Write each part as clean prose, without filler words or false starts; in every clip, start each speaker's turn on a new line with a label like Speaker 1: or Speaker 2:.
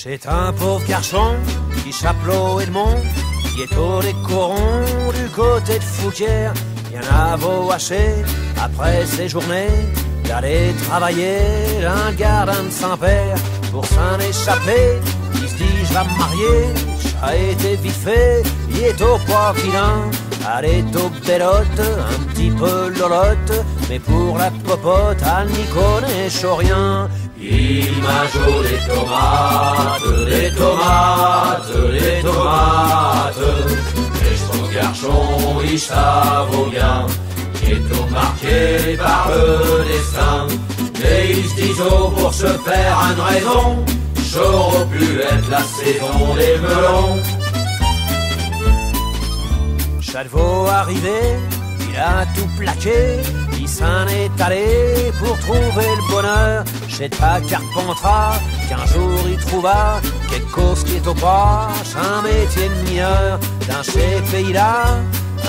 Speaker 1: C'est un pauvre garçon qui s'appelait Edmond, qui est au décoron du côté de Fouquière. Il y en a vaut assez, après ces journées, d'aller travailler d'un gardien de Saint-Père pour s'en échapper. Il se dit je vais me marier, ça a été vite fait, il est au pas vilain. Elle est au bellotte, un petit peu lolotte, mais pour la popote, elle n'y connaît rien. Il m'a joué des tomates, des tomates, des tomates. Et son garçon, il savoure bien, qui est tout marqué par le destin. Mais il se dit pour se faire une raison, j'aurais pu être la saison des melons. Chalvaux arrivé, il a tout plaqué, il s'en est allé pour trouver le bonheur chez ta Carpentras, qu'un jour il trouva quelque chose qui est au pas, un métier de mineur. Dans ces pays-là,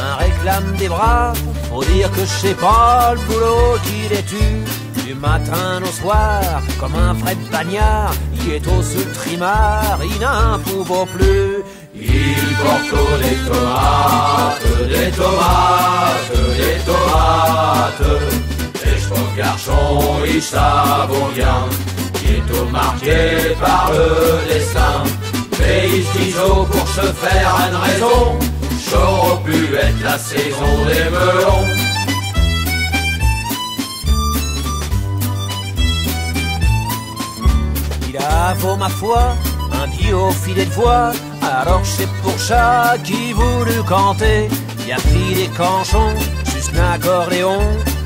Speaker 1: un réclame des bras, faut dire que je sais pas le boulot qu'il est tue. Du matin au soir, comme un Fred Bagnard, il est au sous trimard, il n'en pouvait plus. Il porte des tomates, des tomates, des tomates. Et son garçon, il savoure bien, qui est tout marqué par le destin. Mais il se dit pour se faire une raison, j'aurais pu être la saison des melons. Il a vaut ma foi un bio filet de voix, alors c'est pour ça qu'il voulut canter. Il a pris des canchons, juste un accordéon,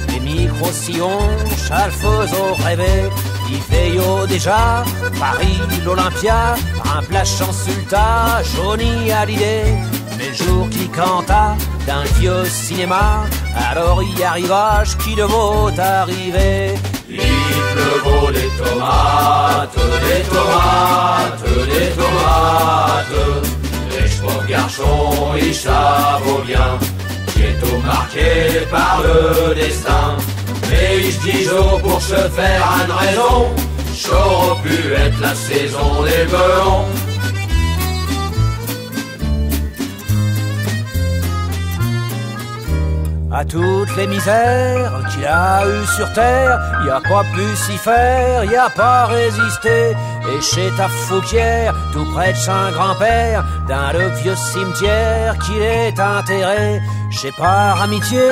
Speaker 1: des micro-sillons, chalfeusaux rêvé. Il veille déjà, Paris, l'Olympia, un plage en sulta, Johnny Hallyday. Mais le jour qu'il canta d'un vieux cinéma, alors y arriva ce qui devait arriver. Il pleuvait des tomates, des tomates, des tomates. Et ce pauvre garçon, il savoure bien, qui est tout marqué par le destin. Mais il se dit pour se faire une raison, j'aurais pu être la saison des melons. À toutes les misères qu'il a eues sur terre, il a pas pu s'y faire, il a pas résisté. Et chez ta Fouquière, tout près de Saint-Grand-Père, dans le vieux cimetière qu'il est enterré, j'ai par amitié,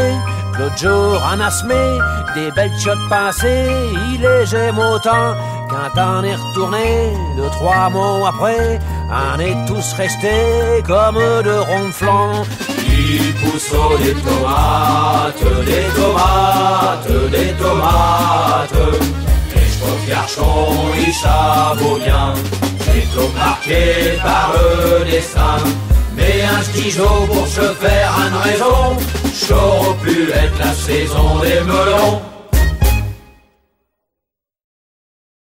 Speaker 1: l'autre jour en asmé, des belles chiottes passées, il les aime autant. Quand on est retourné, 2-3 mots après, on est tous restés comme de ronflants. Il pousse des tomates, des tomates, des tomates. Et ce pauvre garçon, il savoure bien, c'est tout marqué par le destin. Mais un skijo pour se faire une raison, j'aurais pu être la saison des melons.